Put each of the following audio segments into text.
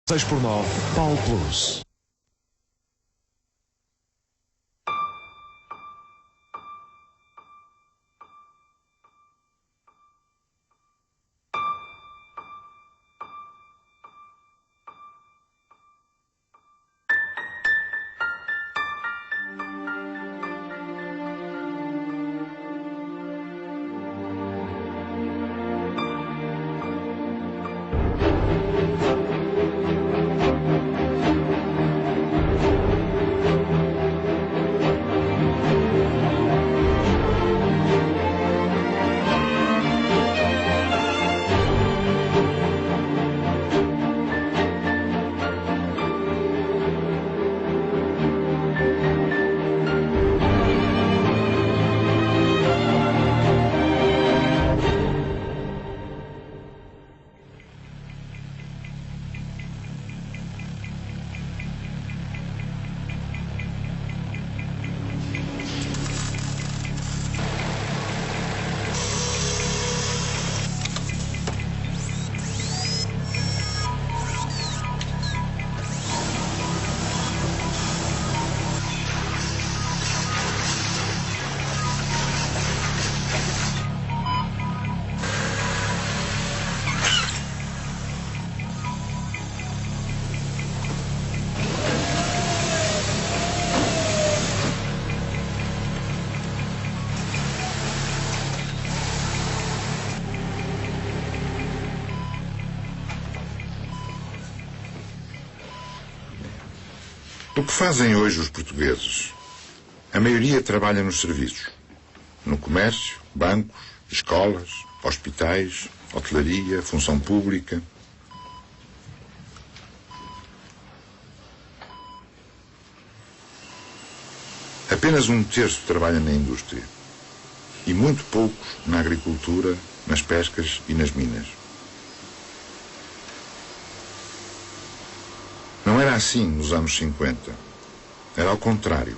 6x9, Paulo Plus. O que fazem hoje os portugueses? A maioria trabalha nos serviços. No comércio, bancos, escolas, hospitais, hotelaria, função pública. Apenas um terço trabalha na indústria. E muito poucos na agricultura, nas pescas e nas minas. Não era assim nos anos 50. Era ao contrário.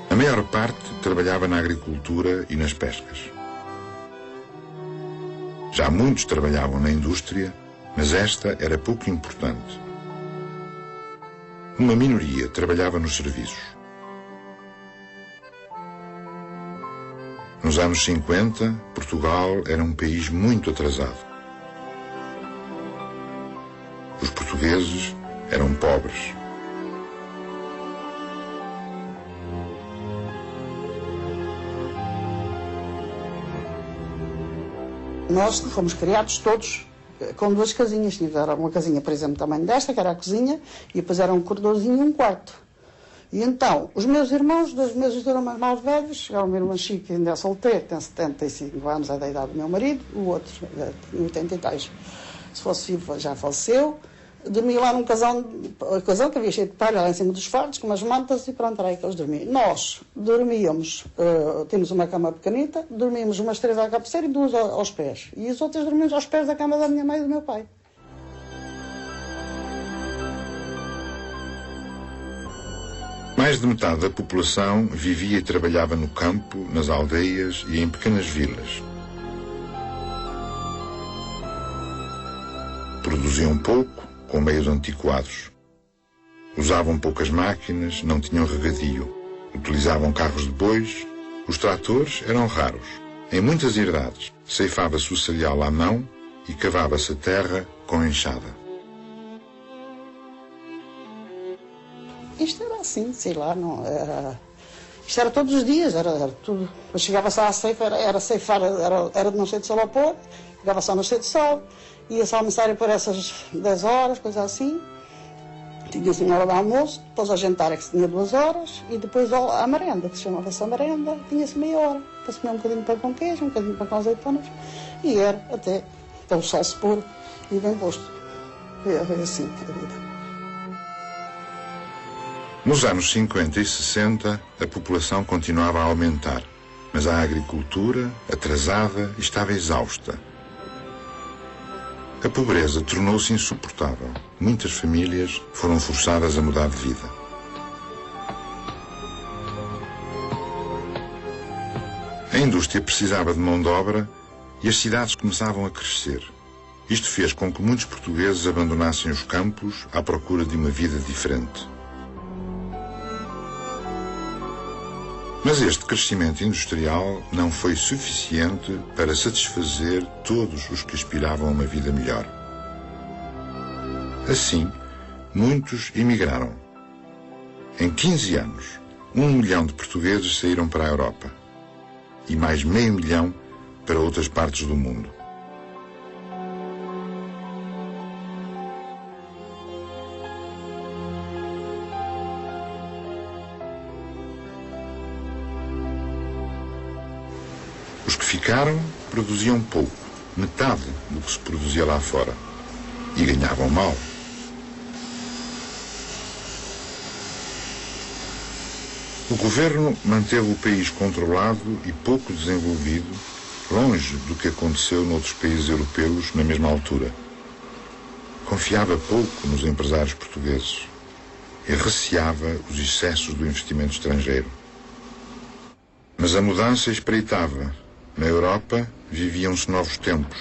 A maior parte trabalhava na agricultura e nas pescas. Já muitos trabalhavam na indústria, mas esta era pouco importante. Uma minoria trabalhava nos serviços. Nos anos 50, Portugal era um país muito atrasado. Os portugueses eram pobres. Nós fomos criados todos com duas casinhas. Era uma casinha, por exemplo, tamanho desta, que era a cozinha, e depois era um corredorzinho e um quarto. E então, os meus irmãos, dos meus irmãos mais velhos, o meu irmão Chico ainda é solteiro, tem 75 anos, é da idade do meu marido, o outro tem 80 e tais. Se fosse vivo, já faleceu. Dormia lá num casal que havia cheio de palha lá em cima dos fardos, com umas mantas, e pronto, era aí que eles dormiam. Nós dormíamos, tínhamos uma cama pequenita, dormíamos umas 3 à cabeceira e 2 aos pés. E as outras dormíamos aos pés da cama da minha mãe e do meu pai. Mais de metade da população vivia e trabalhava no campo, nas aldeias e em pequenas vilas. Produziam pouco, com meios antiquados. Usavam poucas máquinas, não tinham regadio. Utilizavam carros de bois. Os tratores eram raros. Em muitas herdades, ceifava-se o cereal à mão e cavava-se a terra com enxada. Isto era assim, sei lá, não era... Isto era todos os dias, era tudo. Chegava-se à ceifa, era ceifar, era de não sei de sol ao pôr, chegava só no cheio de sol, ia-se almoçar por essas 10 horas, coisa assim. Tinha-se uma hora de almoço, depois ao jantar é que se tinha 2 horas, e depois a merenda, que se chamava-se a merenda, tinha-se meia hora, para se comer um bocadinho de pão com queijo, um bocadinho de pão com azeitonas. E era até o sol se pôr e bem posto. É assim a vida. Nos anos 50 e 60, a população continuava a aumentar, mas a agricultura, atrasada, estava exausta. A pobreza tornou-se insuportável. Muitas famílias foram forçadas a mudar de vida. A indústria precisava de mão de obra e as cidades começavam a crescer. Isto fez com que muitos portugueses abandonassem os campos à procura de uma vida diferente. Mas este crescimento industrial não foi suficiente para satisfazer todos os que aspiravam a uma vida melhor. Assim, muitos emigraram. Em 15 anos, 1 milhão de portugueses saíram para a Europa e mais meio milhão para outras partes do mundo. Os que ficaram produziam pouco, metade do que se produzia lá fora, e ganhavam mal. O governo manteve o país controlado e pouco desenvolvido, longe do que aconteceu noutros países europeus na mesma altura. Confiava pouco nos empresários portugueses e receava os excessos do investimento estrangeiro. Mas a mudança espreitava. Na Europa viviam-se novos tempos.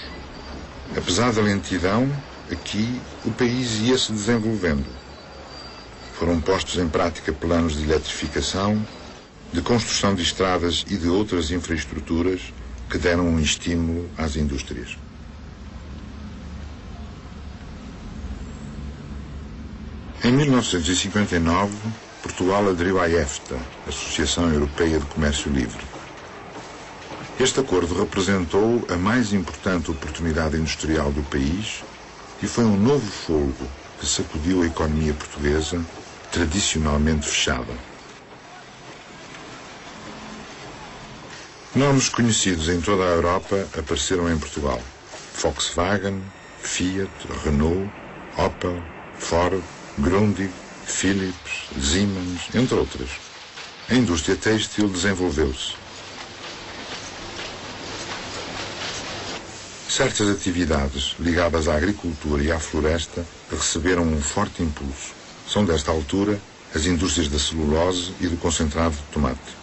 Apesar da lentidão, aqui o país ia-se desenvolvendo. Foram postos em prática planos de eletrificação, de construção de estradas e de outras infraestruturas que deram um estímulo às indústrias. Em 1959, Portugal aderiu à EFTA, Associação Europeia de Comércio Livre. Este acordo representou a mais importante oportunidade industrial do país e foi um novo fogo que sacudiu a economia portuguesa, tradicionalmente fechada. Nomes conhecidos em toda a Europa apareceram em Portugal. Volkswagen, Fiat, Renault, Opel, Ford, Grundig, Philips, Siemens, entre outras. A indústria têxtil desenvolveu-se. Certas atividades ligadas à agricultura e à floresta receberam um forte impulso. São desta altura as indústrias da celulose e do concentrado de tomate.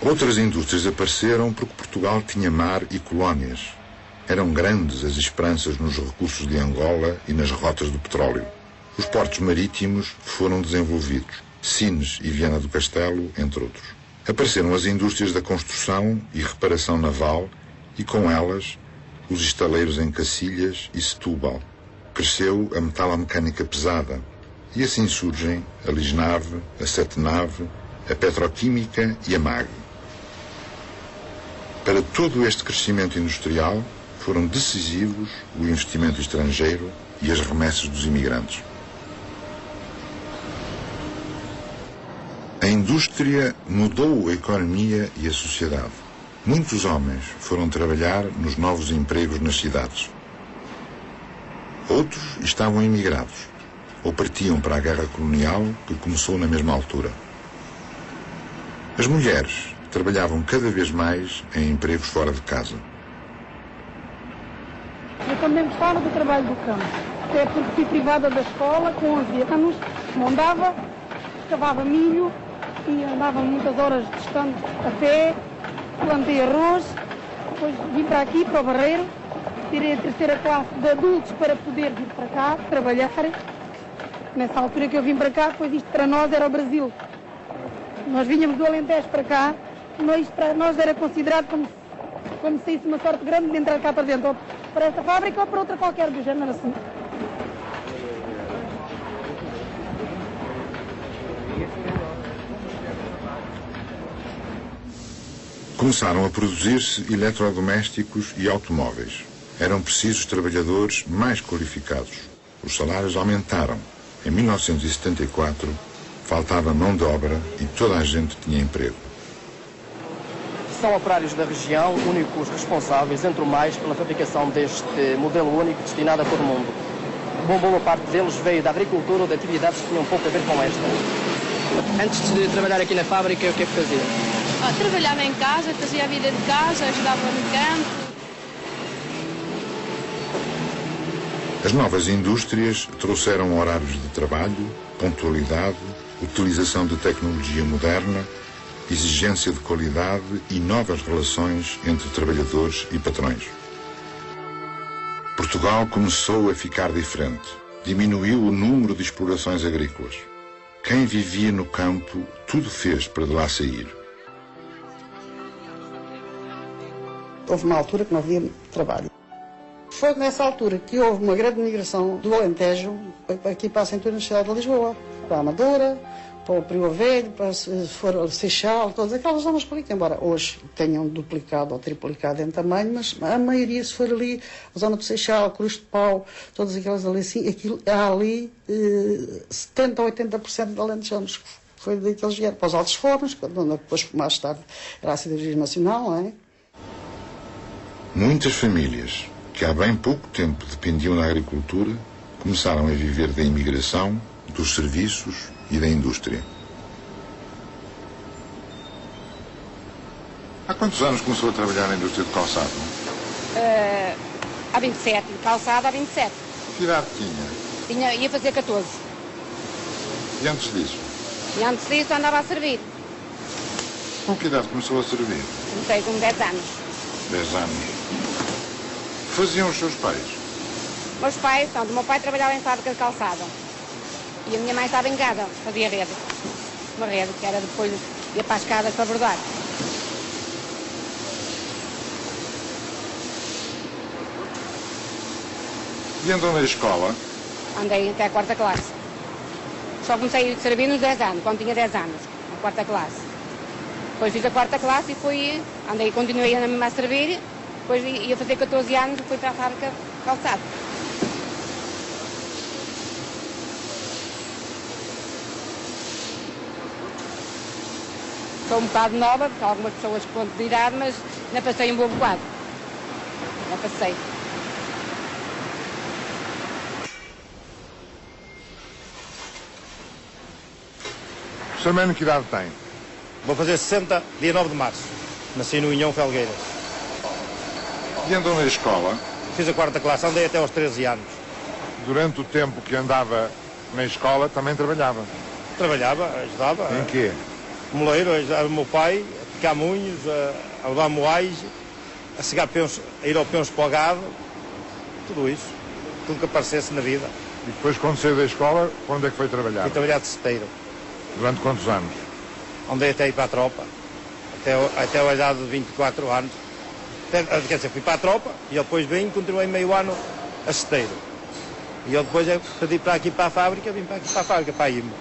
Outras indústrias apareceram porque Portugal tinha mar e colónias. Eram grandes as esperanças nos recursos de Angola e nas rotas do petróleo. Os portos marítimos foram desenvolvidos, Sines e Viana do Castelo, entre outros. Apareceram as indústrias da construção e reparação naval e, com elas, os estaleiros em Cacilhas e Setúbal. Cresceu a metalomecânica pesada e assim surgem a Lisnave, a Setenave, a Petroquímica e a MAG. Para todo este crescimento industrial foram decisivos o investimento estrangeiro e as remessas dos imigrantes. A indústria mudou a economia e a sociedade. Muitos homens foram trabalhar nos novos empregos nas cidades. Outros estavam imigrados ou partiam para a guerra colonial que começou na mesma altura. As mulheres trabalhavam cada vez mais em empregos fora de casa. Eu também gostava do trabalho do campo, até porque fui privada da escola com 11 anos, mondava, cavava milho e andava muitas horas distante a pé, plantei arroz, depois vim para aqui, para o Barreiro, tirei a terceira classe de adultos para poder vir para cá, trabalhar. Nessa altura que eu vim para cá, pois isto para nós era o Brasil. Nós vinhamos do Alentejo para cá, mas para nós era considerado como se saísse uma sorte grande de entrar cá para dentro, ou para esta fábrica ou para outra qualquer do género assim. Começaram a produzir-se eletrodomésticos e automóveis. Eram precisos trabalhadores mais qualificados. Os salários aumentaram. Em 1974, faltava mão de obra e toda a gente tinha emprego. São operários da região, únicos responsáveis, entre o mais, pela fabricação deste modelo único destinado a todo mundo. Uma boa parte deles veio da agricultura ou de atividades que tinham pouco a ver com esta. Antes de trabalhar aqui na fábrica, o que é que fazia? Trabalhava em casa, fazia a vida de casa, ajudava no campo. As novas indústrias trouxeram horários de trabalho, pontualidade, utilização de tecnologia moderna, exigência de qualidade e novas relações entre trabalhadores e patrões. Portugal começou a ficar diferente. Diminuiu o número de explorações agrícolas. Quem vivia no campo, tudo fez para de lá sair. Houve uma altura que não havia trabalho. Foi nessa altura que houve uma grande migração do Alentejo aqui para a cintura da cidade de Lisboa, para a Amadora, para o Prior Velho, para o Seixal, todas aquelas zonas por ali, que embora hoje tenham duplicado ou triplicado em tamanho, mas a maioria, se for ali, a zona do Seixal, Cruz de Pau, todas aquelas ali, assim, aquilo, há ali 70% ou 80% de alentejanos. Foi daí que eles vieram para os Altos Fornos, depois mais tarde era a Cidade Nacional, não é? Muitas famílias, que há bem pouco tempo dependiam da agricultura, começaram a viver da imigração, dos serviços e da indústria. Há quantos anos começou a trabalhar na indústria de calçado? Há 27, calçado há 27. Que idade tinha? Ia fazer 14. E antes disso? E antes disso andava a servir. Com que idade começou a servir? Comecei com 10 anos. 10 anos. O que faziam os seus pais? Meus pais, o meu pai trabalhava em fábrica de calçado. E a minha mãe estava em casa, fazia rede. Uma rede que era depois, ia para as casas para bordar. E andou na escola? Andei até a 4ª classe. Só comecei a servir nos 10 anos, quando tinha 10 anos, na 4ª classe. Depois fiz a 4ª classe e continuei a mesma a servir. Depois ia fazer 14 anos e fui para a fábrica de calçado. Sou um bocado nova, porque há algumas pessoas com ponto de idade, mas ainda passei um bom bocado. Ainda passei. O seu mano que idade tem? Vou fazer 60, dia 9 de março. Nasci no Inhão Felgueiras. E andou na escola? Fiz a 4ª classe, andei até aos 13 anos. Durante o tempo que andava na escola, também trabalhava? Trabalhava, ajudava. Em quê? Moleiro, ajudava o meu pai, a picar munhos, a levar moais, a cegar peões, a ir ao peões para o gado. Tudo isso. Tudo que aparecesse na vida. E depois, quando saiu da escola, onde é que foi trabalhar? Fui trabalhar de cesteiro. Durante quantos anos? Andei até ir para a tropa. Até a idade de 24 anos. Quer dizer, fui para a tropa e depois vim e continuei meio ano a cesteiro. E eu depois pedi para aqui para a fábrica, vim para aqui para a fábrica, para a IMO.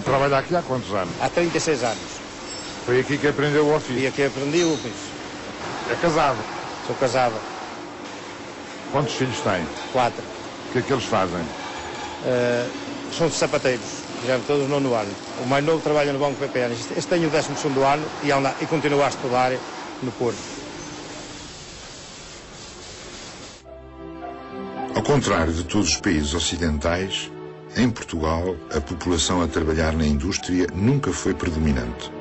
Trabalha aqui há quantos anos? Há 36 anos. Foi aqui que aprendeu o ofício? E aqui aprendi o ofício. É casado? Sou casada. Quantos filhos tem? 4. O que é que eles fazem? São sapateiros. Já todos no 9º ano. O mais novo trabalha no Banco PPN. Este tem o 12º ano e continua a estudar no Porto. Ao contrário de todos os países ocidentais, em Portugal, a população a trabalhar na indústria nunca foi predominante.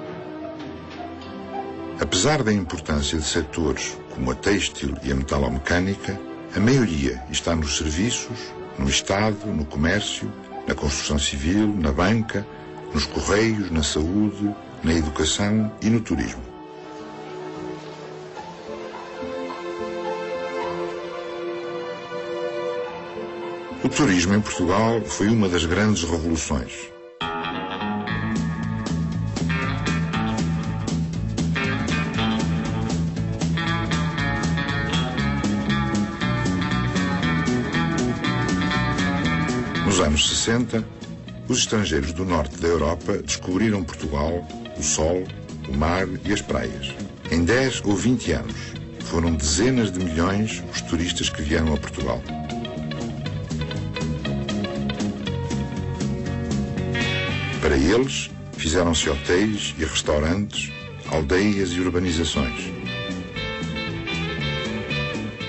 Apesar da importância de setores como a têxtil e a metalomecânica, a maioria está nos serviços, no Estado, no comércio, na construção civil, na banca, nos correios, na saúde, na educação e no turismo. O turismo em Portugal foi uma das grandes revoluções. Nos anos 60, os estrangeiros do norte da Europa descobriram Portugal, o sol, o mar e as praias. Em 10 ou 20 anos, foram dezenas de milhões os turistas que vieram a Portugal. Para eles, Fizeram-se hotéis e restaurantes, aldeias e urbanizações.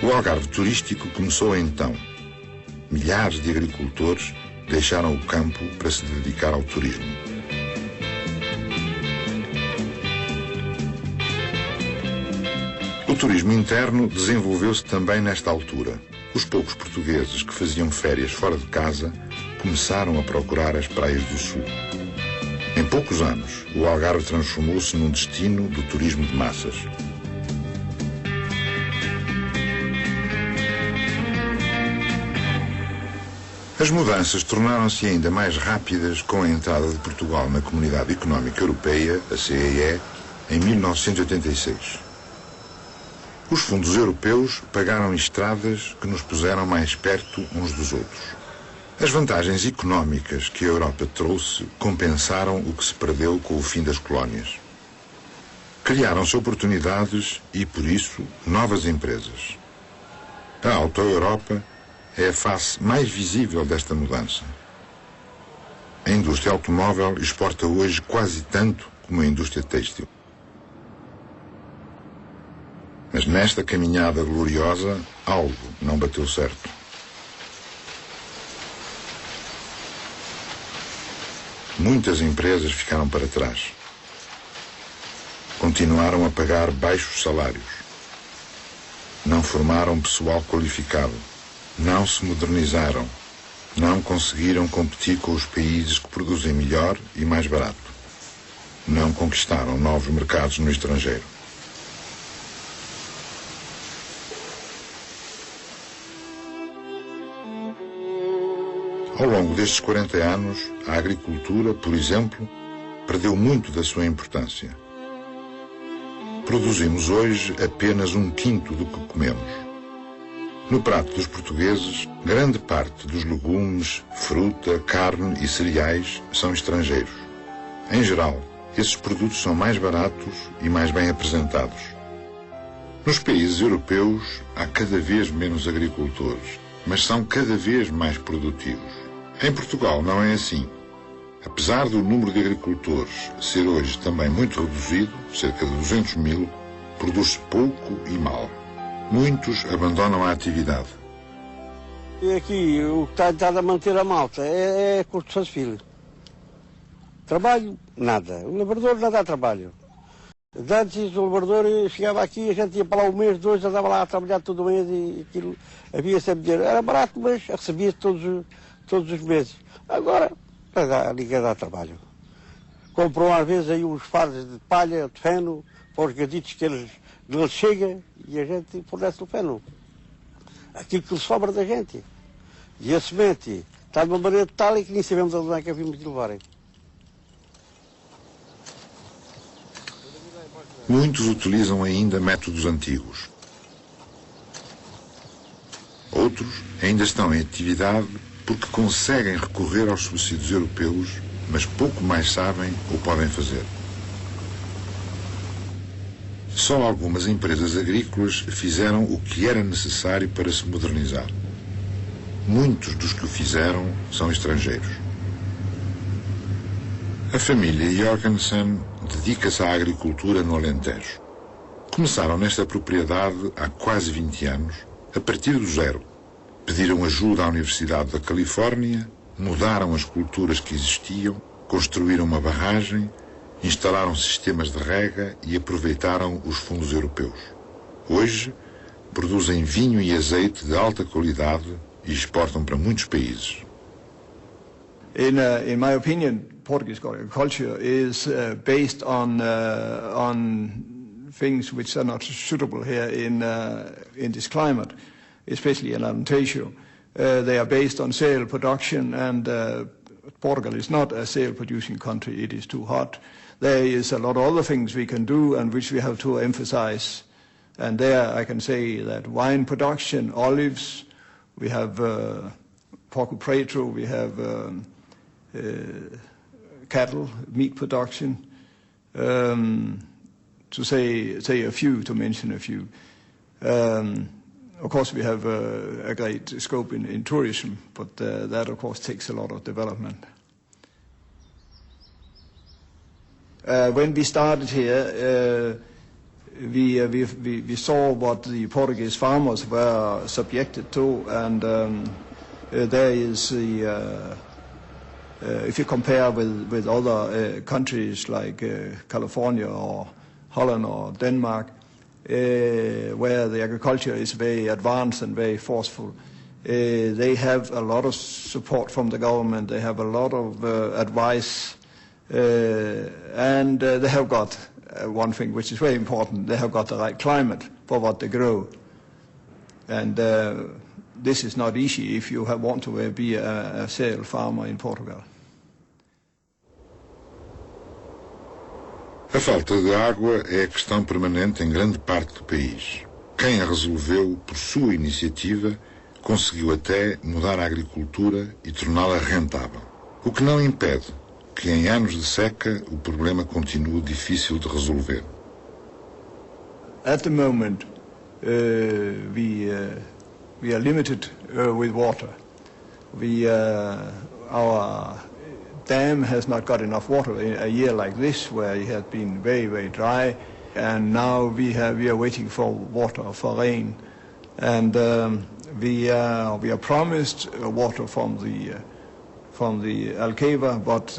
O Algarve turístico começou então. Milhares de agricultores deixaram o campo para se dedicar ao turismo. O turismo interno desenvolveu-se também nesta altura. Os poucos portugueses que faziam férias fora de casa começaram a procurar as praias do sul. Em poucos anos, o Algarve transformou-se num destino do turismo de massas. As mudanças tornaram-se ainda mais rápidas com a entrada de Portugal na Comunidade Económica Europeia, a CEE, em 1986. Os fundos europeus pagaram estradas que nos puseram mais perto uns dos outros. As vantagens económicas que a Europa trouxe compensaram o que se perdeu com o fim das colónias. Criaram-se oportunidades e, por isso, novas empresas. A Auto Europa é a face mais visível desta mudança. A indústria automóvel exporta hoje quase tanto como a indústria têxtil. Mas nesta caminhada gloriosa, algo não bateu certo. Muitas empresas ficaram para trás. Continuaram a pagar baixos salários. Não formaram pessoal qualificado. Não se modernizaram. Não conseguiram competir com os países que produzem melhor e mais barato. Não conquistaram novos mercados no estrangeiro. Ao longo destes 40 anos, a agricultura, por exemplo, perdeu muito da sua importância. Produzimos hoje apenas 1/5 do que comemos. No prato dos portugueses, grande parte dos legumes, fruta, carne e cereais são estrangeiros. Em geral, esses produtos são mais baratos e mais bem apresentados. Nos países europeus, há cada vez menos agricultores, mas são cada vez mais produtivos. Em Portugal não é assim. Apesar do número de agricultores ser hoje também muito reduzido, cerca de 200 mil, produz-se pouco e mal. Muitos abandonam a atividade. E aqui o que está a manter a malta é construção civil. Trabalho, nada. O lavrador não dá trabalho. Antes o lavrador chegava aqui, a gente ia para lá um mês, dois, andava lá a trabalhar todo mês e aquilo havia sempre dinheiro. Era barato, mas recebia-se todos os meses. Agora, ninguém dá trabalho. Compram às vezes aí uns fardos de palha, de feno, para os gaditos que eles chegam e a gente fornece o feno. Aquilo que lhe sobra da gente. E a semente está de uma maneira tal e que nem sabemos onde é que a vimos de levarem. Muitos utilizam ainda métodos antigos. Outros ainda estão em atividade porque conseguem recorrer aos subsídios europeus, mas pouco mais sabem ou podem fazer. Só algumas empresas agrícolas fizeram o que era necessário para se modernizar. Muitos dos que o fizeram são estrangeiros. A família Jorgensen dedica-se à agricultura no Alentejo. Começaram nesta propriedade há quase 20 anos, a partir do zero. Pediram ajuda à Universidade da Califórnia, mudaram as culturas que existiam, construíram uma barragem, instalaram sistemas de rega e aproveitaram os fundos europeus. Hoje, produzem vinho e azeite de alta qualidade e exportam para muitos países. In my opinion, Portuguese agriculture is based on things which are not suitable here in this climate, especially in Alentejo. They are based on cereal production, and Portugal is not a cereal-producing country. It is too hot. There is a lot of other things we can do and which we have to emphasize. And there I can say that wine production, olives, we have Porco Preto, we have cattle, meat production, to say a few, to mention a few. Of course, we have a great scope in tourism, but that, of course, takes a lot of development. When we started here, we saw what the Portuguese farmers were subjected to, and there is the, if you compare with other countries like California or Holland or Denmark, where the agriculture is very advanced and very forceful, they have a lot of support from the government, they have a lot of advice, and they have got one thing which is very important, they have got the right climate for what they grow. And this is not easy if you want to be a cereal farmer in Portugal. A falta de água é a questão permanente em grande parte do país. Quem a resolveu por sua iniciativa conseguiu até mudar a agricultura e torná-la rentável. O que não impede que em anos de seca o problema continue difícil de resolver. At the moment, we are limited with water. Our dam has not got enough water in a year like this, where it has been very, very dry, and now we are waiting for water, for rain, and we are promised water from the Alcava, but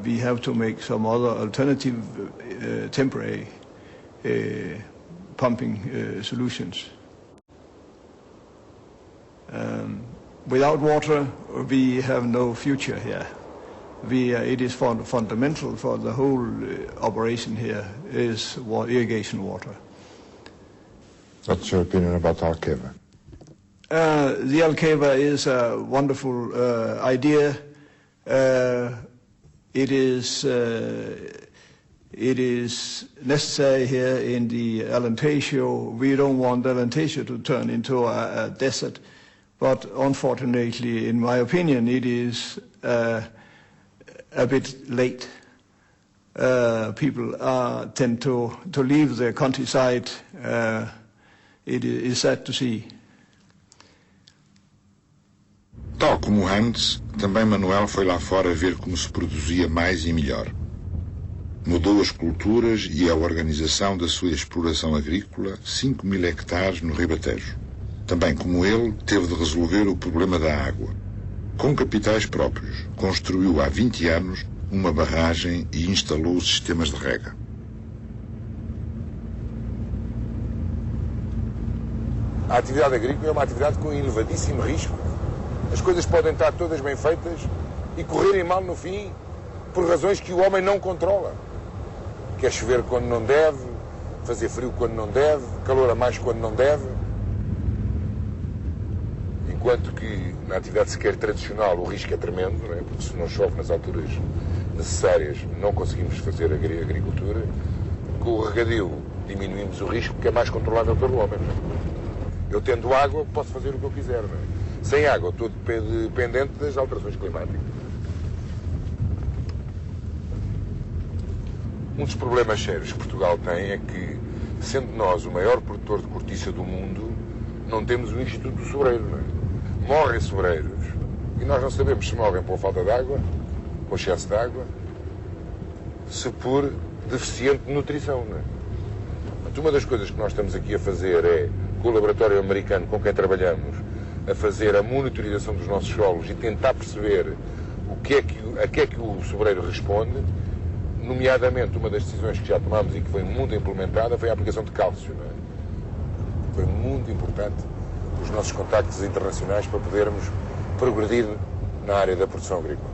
we have to make some other alternative temporary pumping solutions. Without water, we have no future here. It is fundamental for the whole operation here is irrigation water. What's your opinion about Alcava? The Alcava is a wonderful idea. It is necessary here in the Alentejo. We don't want Alentejo to turn into a desert, but unfortunately, in my opinion, it is a bit late. People tend to leave the countryside. It is sad to see. Tal como Hans, também Manuel foi lá fora ver como se produzia mais e melhor. Mudou as culturas e a organização da sua exploração agrícola, 5.000 hectares no Ribatejo. Também como ele, teve de resolver o problema da água. Com capitais próprios, construiu há 20 anos uma barragem e instalou sistemas de rega. A atividade agrícola é uma atividade com elevadíssimo risco. As coisas podem estar todas bem feitas e correrem mal no fim por razões que o homem não controla. Quer chover quando não deve, fazer frio quando não deve, calor a mais quando não deve. Enquanto que na atividade sequer tradicional o risco é tremendo, não é? Porque se não chove nas alturas necessárias não conseguimos fazer agricultura. Com o regadio diminuímos o risco, que é mais controlável pelo homem. Não é? Eu tendo água posso fazer o que eu quiser. Não é? Sem água estou dependente das alterações climáticas. Um dos problemas sérios que Portugal tem é que, sendo nós o maior produtor de cortiça do mundo, não temos o Instituto do Sobreiro. Não é? Morrem sobreiros e nós não sabemos se morrem por falta de água, por excesso de água, se por deficiente nutrição. Não é? Uma das coisas que nós estamos aqui a fazer é, com o laboratório americano com quem trabalhamos, a fazer a monitorização dos nossos solos e tentar perceber a que é que o sobreiro responde, nomeadamente uma das decisões que já tomámos e que foi muito implementada foi a aplicação de cálcio. Não é? Foi muito importante os nossos contactos internacionais para podermos progredir na área da produção agrícola.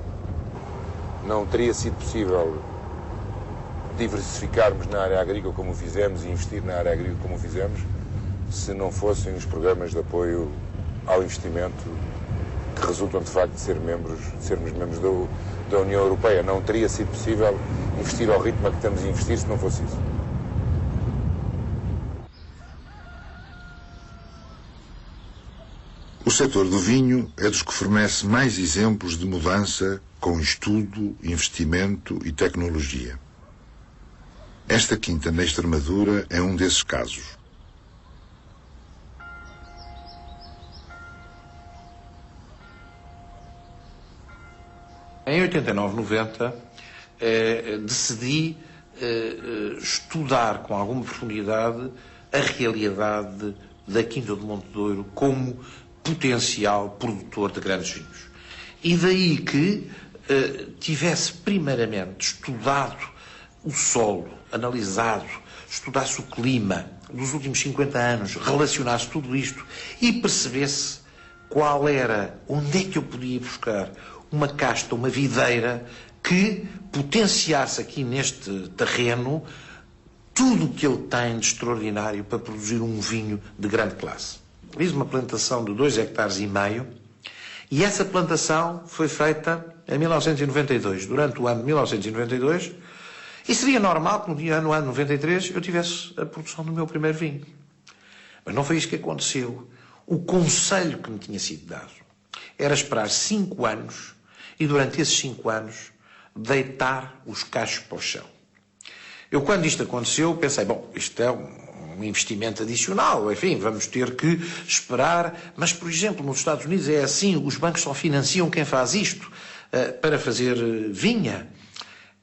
Não teria sido possível diversificarmos na área agrícola como fizemos e investir na área agrícola como fizemos se não fossem os programas de apoio ao investimento que resultam de facto de sermos membros da União Europeia. Não teria sido possível investir ao ritmo a que estamos a investir se não fosse isso. O setor do vinho é dos que fornece mais exemplos de mudança com estudo, investimento e tecnologia. Esta quinta na Extremadura é um desses casos. Em 89, 90, decidi estudar com alguma profundidade a realidade da Quinta do Monte Douro como potencial produtor de grandes vinhos. E daí que tivesse primeiramente estudado o solo, analisado, estudasse o clima dos últimos 50 anos, relacionasse tudo isto e percebesse qual era, onde é que eu podia buscar uma casta, uma videira que potenciasse aqui neste terreno tudo o que ele tem de extraordinário para produzir um vinho de grande classe. Fiz uma plantação de 2,5 hectares e essa plantação foi feita em 1992, durante o ano de 1992, e seria normal que no ano 93 eu tivesse a produção do meu primeiro vinho. Mas não foi isso que aconteceu. O conselho que me tinha sido dado era esperar 5 anos e durante esses 5 anos deitar os cachos para o chão. Eu, quando isto aconteceu, pensei, bom, isto é um investimento adicional, enfim, vamos ter que esperar. Mas, por exemplo, nos Estados Unidos é assim, os bancos só financiam quem faz isto para fazer vinha.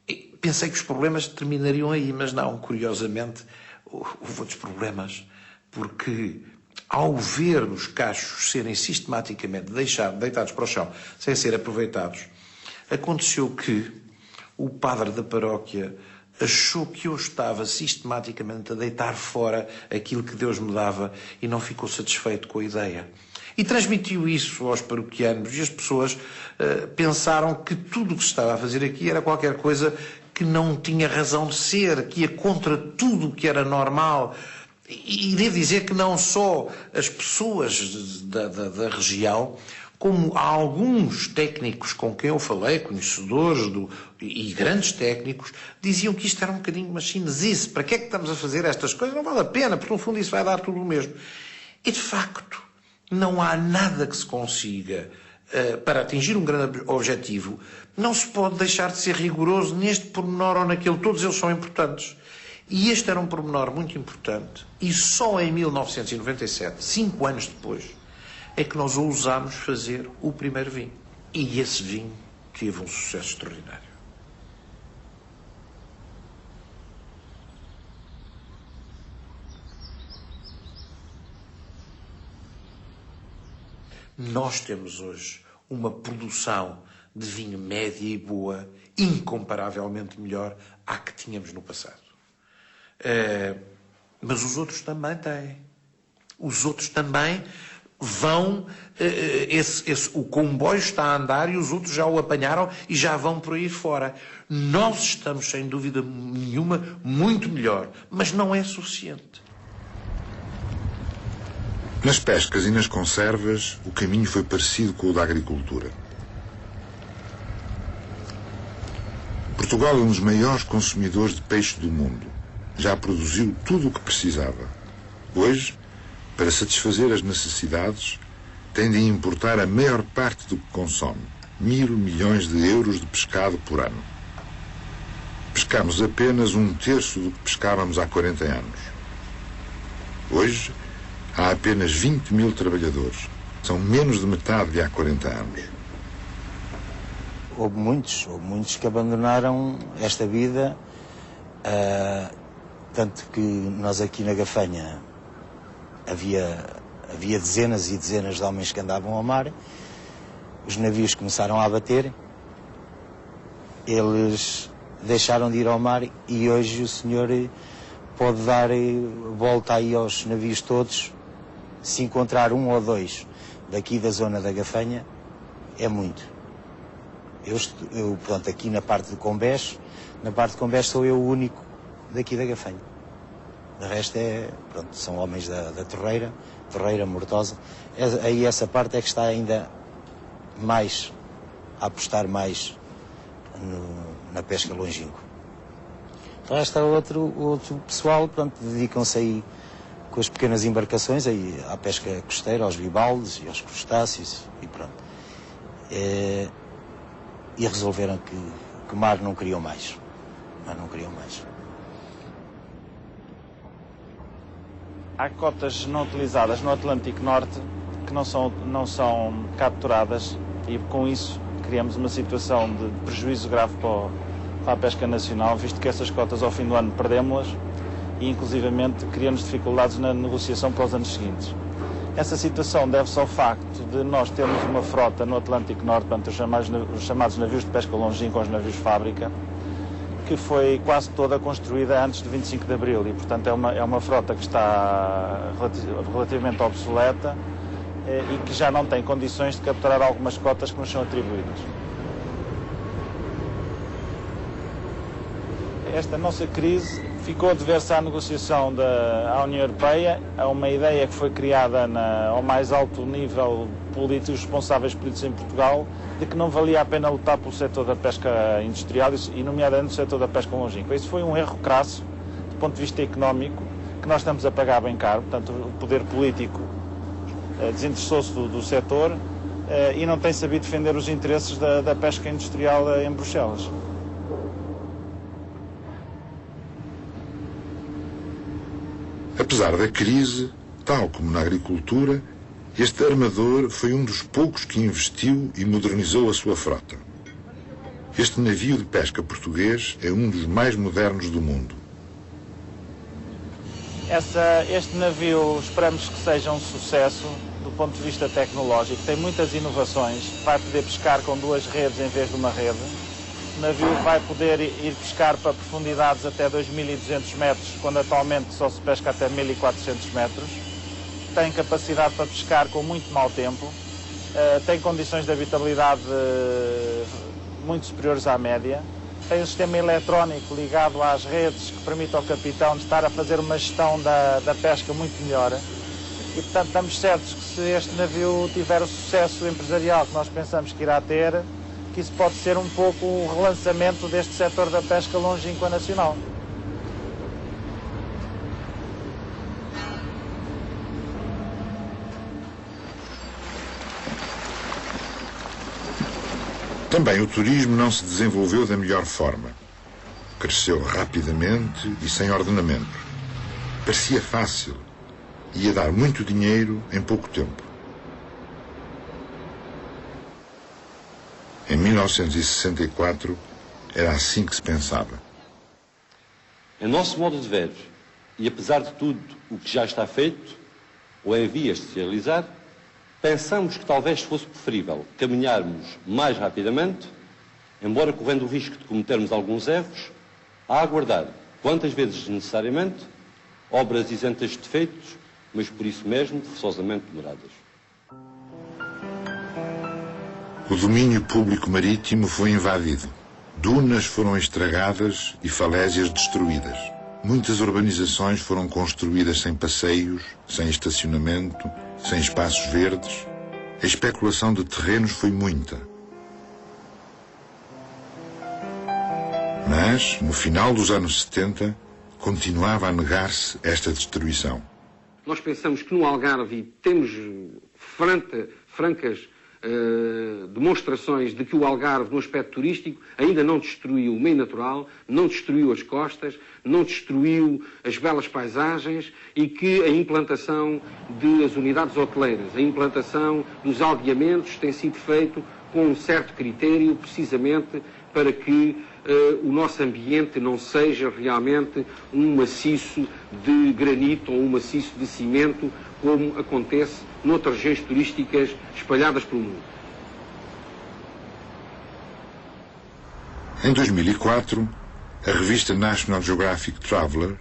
E pensei que os problemas terminariam aí, mas não, curiosamente, houve outros problemas, porque ao ver os cachos serem sistematicamente deitados para o chão, sem ser aproveitados, aconteceu que o padre da paróquia achou que eu estava sistematicamente a deitar fora aquilo que Deus me dava e não ficou satisfeito com a ideia. E transmitiu isso aos paroquianos e as pessoas pensaram que tudo o que se estava a fazer aqui era qualquer coisa que não tinha razão de ser, que ia contra tudo o que era normal. E devo dizer que não só as pessoas da região, como há alguns técnicos com quem eu falei, conhecedores e grandes técnicos, diziam que isto era um bocadinho uma chinesice. Para que é que estamos a fazer estas coisas? Não vale a pena, porque no fundo isso vai dar tudo o mesmo. E de facto, não há nada que se consiga para atingir um grande objetivo. Não se pode deixar de ser rigoroso neste pormenor ou naquele. Todos eles são importantes. E este era um pormenor muito importante. E só em 1997, 5 anos depois, é que nós ousámos fazer o primeiro vinho. E esse vinho teve um sucesso extraordinário. Nós temos hoje uma produção de vinho média e boa, incomparavelmente melhor à que tínhamos no passado. Mas os outros também têm. Os outros também vão... o comboio está a andar e os outros já o apanharam e já vão por aí fora. Nós estamos, sem dúvida nenhuma, muito melhor, mas não é suficiente. Nas pescas e nas conservas, o caminho foi parecido com o da agricultura. Portugal é um dos maiores consumidores de peixe do mundo. Já produziu tudo o que precisava. Hoje, para satisfazer as necessidades, tem de importar a maior parte do que consome, 1.000 milhões de euros de pescado por ano. Pescamos apenas 1/3 do que pescávamos há 40 anos. Hoje, há apenas 20.000 trabalhadores. São menos de metade de há 40 anos. Houve muitos que abandonaram esta vida, tanto que nós aqui na Gafanha havia dezenas e dezenas de homens que andavam ao mar. Os navios começaram a bater, eles deixaram de ir ao mar e hoje o senhor pode dar volta aí aos navios todos. Se encontrar 1 ou 2 daqui da zona da Gafanha, é muito. Eu pronto, aqui na parte de Combés sou eu o único daqui da Gafanha. De resto são homens da Torreira, Mortosa. Aí essa parte é que está ainda mais, a apostar mais na pesca longínqua. O resto é outro pessoal, dedicam-se aí com as pequenas embarcações aí à pesca costeira, aos bivalves e aos crustáceos e pronto. E resolveram que o mar não queriam mais. Há cotas não utilizadas no Atlântico Norte que não são capturadas e com isso criamos uma situação de prejuízo grave para para a pesca nacional, visto que essas cotas ao fim do ano perdemos-las e inclusivamente criamos dificuldades na negociação para os anos seguintes. Essa situação deve-se ao facto de nós termos uma frota no Atlântico Norte, portanto, os chamados navios de pesca longínqua, os navios fábrica, que foi quase toda construída antes de 25 de Abril e, portanto, é uma frota que está relativamente obsoleta e que já não tem condições de capturar algumas cotas que nos são atribuídas. Esta nossa crise ficou a dever-se à negociação à União Europeia, a uma ideia que foi criada ao mais alto nível político, os responsáveis políticos em Portugal, de que não valia a pena lutar pelo setor da pesca industrial e nomeadamente o setor da pesca longínqua. Isso foi um erro crasso, do ponto de vista económico, que nós estamos a pagar bem caro. Portanto, o poder político desinteressou-se do setor e não tem sabido defender os interesses da pesca industrial em Bruxelas. Apesar da crise, tal como na agricultura, este armador foi um dos poucos que investiu e modernizou a sua frota. Este navio de pesca português é um dos mais modernos do mundo. Este navio esperamos que seja um sucesso do ponto de vista tecnológico. Tem muitas inovações, vai poder pescar com 2 redes em vez de uma rede. O navio vai poder ir pescar para profundidades até 2.200 metros, quando atualmente só se pesca até 1.400 metros. Tem capacidade para pescar com muito mau tempo, tem condições de habitabilidade muito superiores à média, tem um sistema eletrónico ligado às redes que permite ao capitão de estar a fazer uma gestão da pesca muito melhor. E, portanto, estamos certos que se este navio tiver o sucesso empresarial que nós pensamos que irá ter, que isso pode ser um pouco o relançamento deste setor da pesca longínqua nacional. Também o turismo não se desenvolveu da melhor forma. Cresceu rapidamente e sem ordenamento. Parecia fácil. Ia dar muito dinheiro em pouco tempo. Em 1964, era assim que se pensava. Em nosso modo de ver, e apesar de tudo o que já está feito, ou em vias de se realizar, pensamos que talvez fosse preferível caminharmos mais rapidamente, embora correndo o risco de cometermos alguns erros, a aguardar, quantas vezes necessariamente, obras isentas de defeitos, mas por isso mesmo forçosamente demoradas. O domínio público marítimo foi invadido. Dunas foram estragadas e falésias destruídas. Muitas urbanizações foram construídas sem passeios, sem estacionamento, sem espaços verdes. A especulação de terrenos foi muita. Mas, no final dos anos 70, continuava a negar-se esta destruição. Nós pensamos que no Algarve temos francas demonstrações de que o Algarve, no aspecto turístico, ainda não destruiu o meio natural, não destruiu as costas, não destruiu as belas paisagens e que a implantação das unidades hoteleiras, a implantação dos aldeamentos tem sido feito com um certo critério, precisamente para que o nosso ambiente não seja realmente um maciço de granito ou um maciço de cimento, como acontece noutras regiões turísticas espalhadas pelo mundo. Em 2004, a revista National Geographic Traveler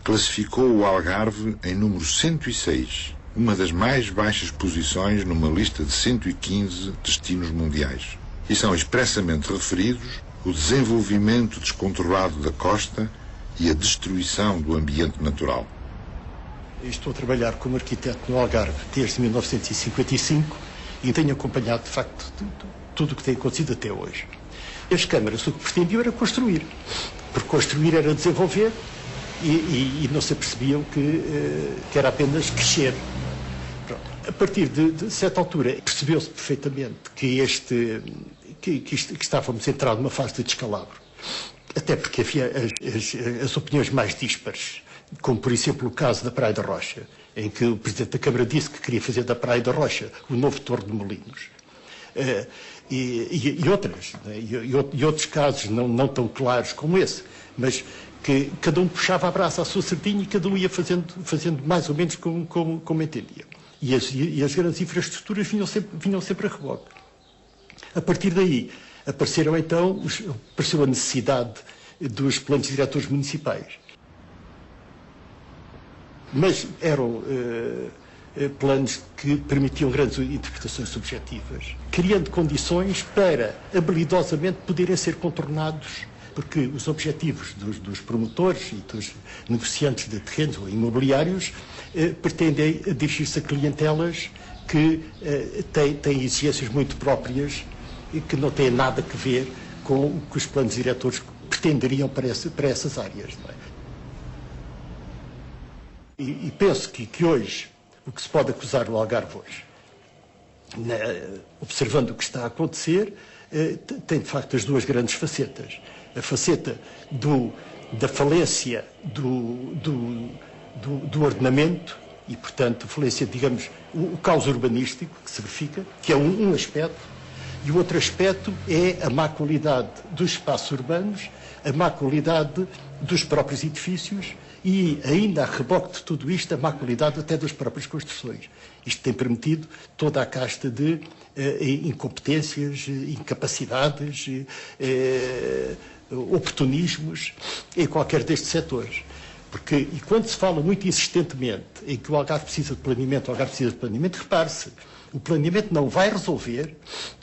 classificou o Algarve em número 106, uma das mais baixas posições numa lista de 115 destinos mundiais. E são expressamente referidos o desenvolvimento descontrolado da costa e a destruição do ambiente natural. Estou a trabalhar como arquiteto no Algarve desde 1955 e tenho acompanhado, de facto, tudo o que tem acontecido até hoje. As câmaras o que pretendiam era construir, porque construir era desenvolver e não se apercebiam que era apenas crescer. Pronto. A partir de certa altura percebeu-se perfeitamente que estávamos a entrar numa fase de descalabro, até porque havia as opiniões mais díspares, como por exemplo o caso da Praia da Rocha, em que o Presidente da Câmara disse que queria fazer da Praia da Rocha o novo Torre de Molinos. e outras, né? e outros casos não tão claros como esse, mas que cada um puxava a brasa à sua sardinha e cada um ia fazendo mais ou menos como entendia. E as grandes infraestruturas vinham sempre a reboque. A partir daí, apareceu a necessidade dos planos diretores municipais. Mas eram planos que permitiam grandes interpretações subjetivas, criando condições para, habilidosamente, poderem ser contornados, porque os objetivos dos promotores e dos negociantes de terrenos ou imobiliários pretendem dirigir-se a clientelas que têm exigências muito próprias e que não têm nada a ver com o que os planos diretores pretenderiam para essas áreas. Não é? E penso que hoje, o que se pode acusar o Algarve hoje, observando o que está a acontecer, tem de facto as duas grandes facetas. A faceta da falência do ordenamento e, portanto, a falência, digamos, o caos urbanístico que se verifica, que é um aspecto, e o outro aspecto é a má qualidade dos espaços urbanos, a má qualidade dos próprios edifícios e, ainda a reboque de tudo isto, a má qualidade até das próprias construções. Isto tem permitido toda a casta de incompetências, incapacidades, oportunismos em qualquer destes setores. E quando se fala muito insistentemente em que o Algarve precisa de planeamento, repare-se, o planeamento não vai resolver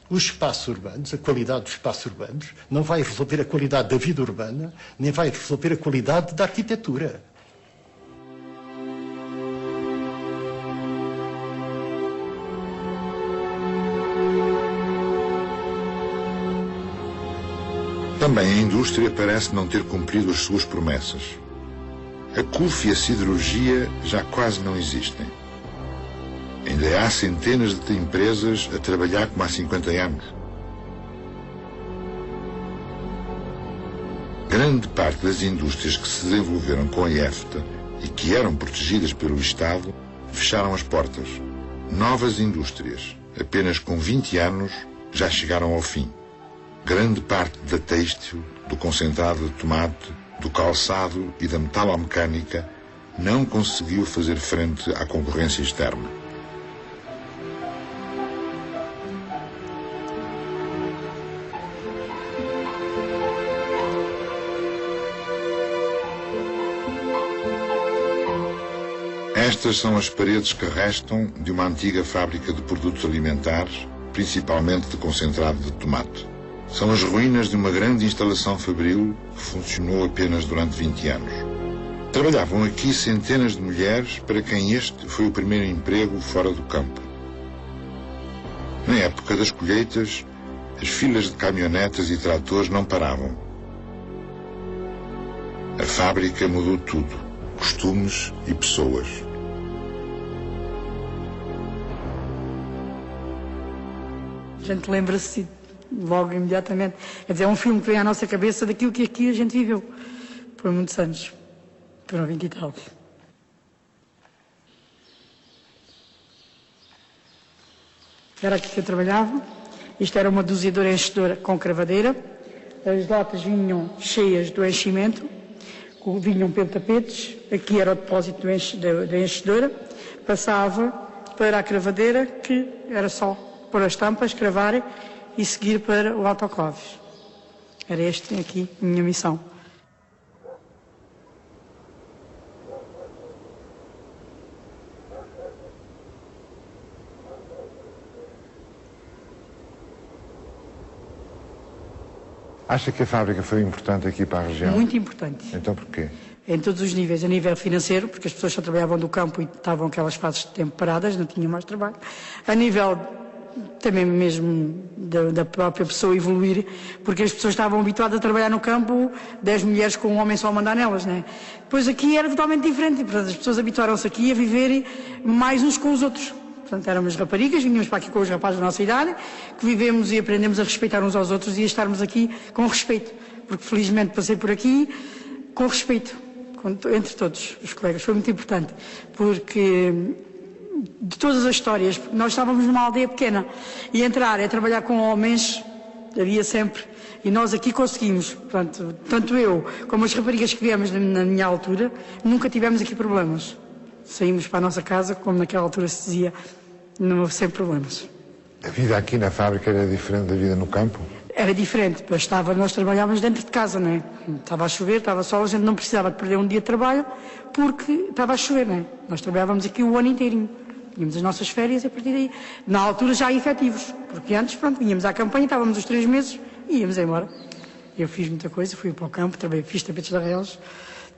os espaços urbanos, a qualidade dos espaços urbanos, não vai resolver a qualidade da vida urbana, nem vai resolver a qualidade da arquitetura. Também a indústria parece não ter cumprido as suas promessas. A CUF e a siderurgia já quase não existem. Ainda há centenas de empresas a trabalhar como há 50 anos. Grande parte das indústrias que se desenvolveram com a EFTA e que eram protegidas pelo Estado fecharam as portas. Novas indústrias, apenas com 20 anos, já chegaram ao fim. Grande parte da têxtil, do concentrado de tomate, do calçado e da metalomecânica não conseguiu fazer frente à concorrência externa. Estas são as paredes que restam de uma antiga fábrica de produtos alimentares, principalmente de concentrado de tomate. São as ruínas de uma grande instalação fabril que funcionou apenas durante 20 anos. Trabalhavam aqui centenas de mulheres para quem este foi o primeiro emprego fora do campo. Na época das colheitas, as filas de caminhonetas e tratores não paravam. A fábrica mudou tudo, costumes e pessoas. A gente lembra-se logo, imediatamente. Quer dizer, é um filme que vem à nossa cabeça daquilo que aqui a gente viveu por muitos anos. Foram 20 e tal. Era aqui que eu trabalhava. Isto era uma doseadora enchedora com cravadeira. As latas vinham cheias do enchimento, vinham pelo tapetes. Aqui era o depósito da enchedora. Passava para a cravadeira, que era só pôr as tampas, cravar e seguir para o autoclave. Era esta aqui a minha missão. Acha que a fábrica foi importante aqui para a região? Muito importante. Então porquê? Em todos os níveis. A nível financeiro, porque as pessoas só trabalhavam do campo e estavam aquelas fases de tempo paradas, não tinham mais trabalho. A nível também mesmo da própria pessoa evoluir, porque as pessoas estavam habituadas a trabalhar no campo, 10 mulheres com um homem só a mandar nelas, né? Depois aqui era totalmente diferente, portanto as pessoas habituaram-se aqui a viverem mais uns com os outros. Portanto éramos raparigas, vinhamos para aqui com os rapazes da nossa idade, que vivemos e aprendemos a respeitar uns aos outros e a estarmos aqui com respeito, porque felizmente passei por aqui com respeito, entre todos os colegas. Foi muito importante, porque de todas as histórias, porque nós estávamos numa aldeia pequena e entrar é trabalhar com homens, havia sempre, e nós aqui conseguimos, portanto, tanto eu como as raparigas que viemos na minha altura, nunca tivemos aqui problemas. Saímos para a nossa casa, como naquela altura se dizia, sem problemas. A vida aqui na fábrica era diferente da vida no campo? Era diferente, nós trabalhávamos dentro de casa, não é? Estava a chover, estava sol, a gente não precisava de perder um dia de trabalho porque estava a chover, não é? Nós trabalhávamos aqui o ano inteirinho. Tínhamos as nossas férias e a partir daí, na altura já efetivos, porque antes, pronto, vinhamos à campanha, estávamos os 3 meses e íamos embora. Eu fiz muita coisa, fui para o campo, fiz tapetes de arrelos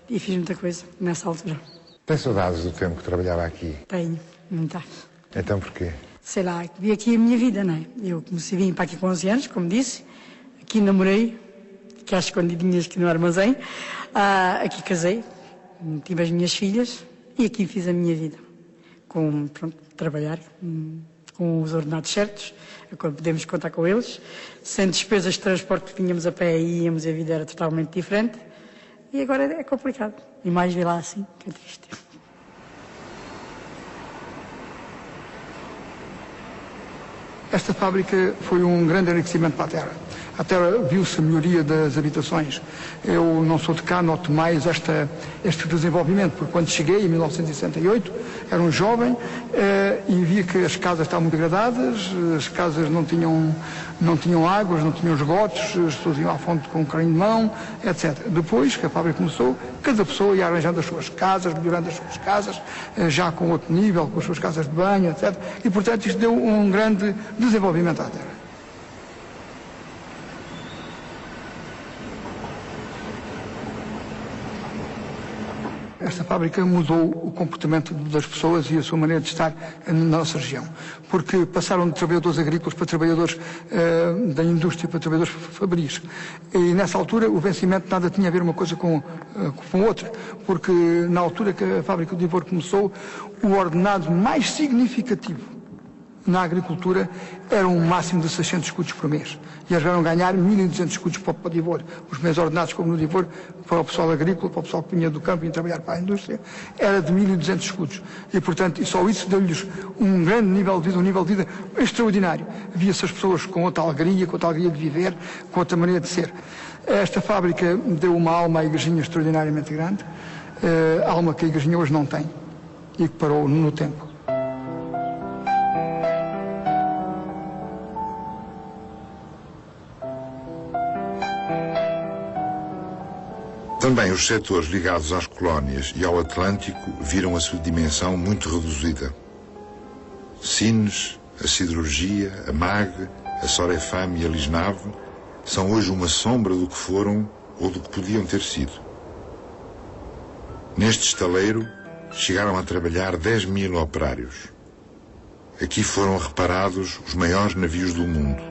e fiz muita coisa nessa altura. Tem saudades do tempo que trabalhava aqui? Tenho, muita. Então porquê? Sei lá, vi aqui a minha vida, não é? Eu comecei a vir para aqui com 11 anos, como disse, aqui namorei, aqui às escondidinhas aqui no armazém, aqui casei, tive as minhas filhas e aqui fiz a minha vida. Trabalhar com os ordenados certos, quando podemos contar com eles, sem despesas de transporte, vinhamos a pé e íamos e a vida era totalmente diferente. E agora é complicado. E mais vi lá assim, que é triste. Esta fábrica foi um grande enriquecimento para a terra. A terra viu-se a melhoria das habitações. Eu não sou de cá, noto mais este desenvolvimento, porque quando cheguei, em 1968, era um jovem e via que as casas estavam muito degradadas, as casas não tinham águas, não tinham esgotos, as pessoas iam à fonte com um carrinho de mão, etc. Depois que a fábrica começou, cada pessoa ia arranjando as suas casas, melhorando as suas casas, já com outro nível, com as suas casas de banho, etc. E, portanto, isto deu um grande desenvolvimento à terra. Esta fábrica mudou o comportamento das pessoas e a sua maneira de estar na nossa região, porque passaram de trabalhadores agrícolas para trabalhadores da indústria, para trabalhadores fabris. E nessa altura o vencimento nada tinha a ver uma coisa com outra, porque na altura que a fábrica de Divor começou, o ordenado mais significativo na agricultura era um máximo de 600 escudos por mês. E eles vieram ganhar 1.200 escudos para o Divor. Os meses ordenados, como no Divor, para o pessoal agrícola, para o pessoal que vinha do campo e ia trabalhar para a indústria, era de 1.200 escudos. E, portanto, só isso deu-lhes um grande nível de vida, um nível de vida extraordinário. Via-se as pessoas com outra alegria de viver, com outra maneira de ser. Esta fábrica deu uma alma à igrejinha extraordinariamente grande, alma que a igrejinha hoje não tem e que parou no tempo. Também os setores ligados às colónias e ao Atlântico viram a sua dimensão muito reduzida. Sines, a siderurgia, a MAG, a Sorefam e a Lisnave são hoje uma sombra do que foram ou do que podiam ter sido. Neste estaleiro chegaram a trabalhar 10.000 operários. Aqui foram reparados os maiores navios do mundo.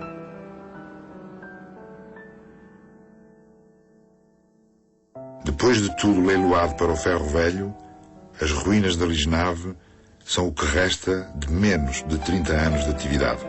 Depois de tudo leiloado para o ferro velho, as ruínas da Lisnave são o que resta de menos de 30 anos de atividade.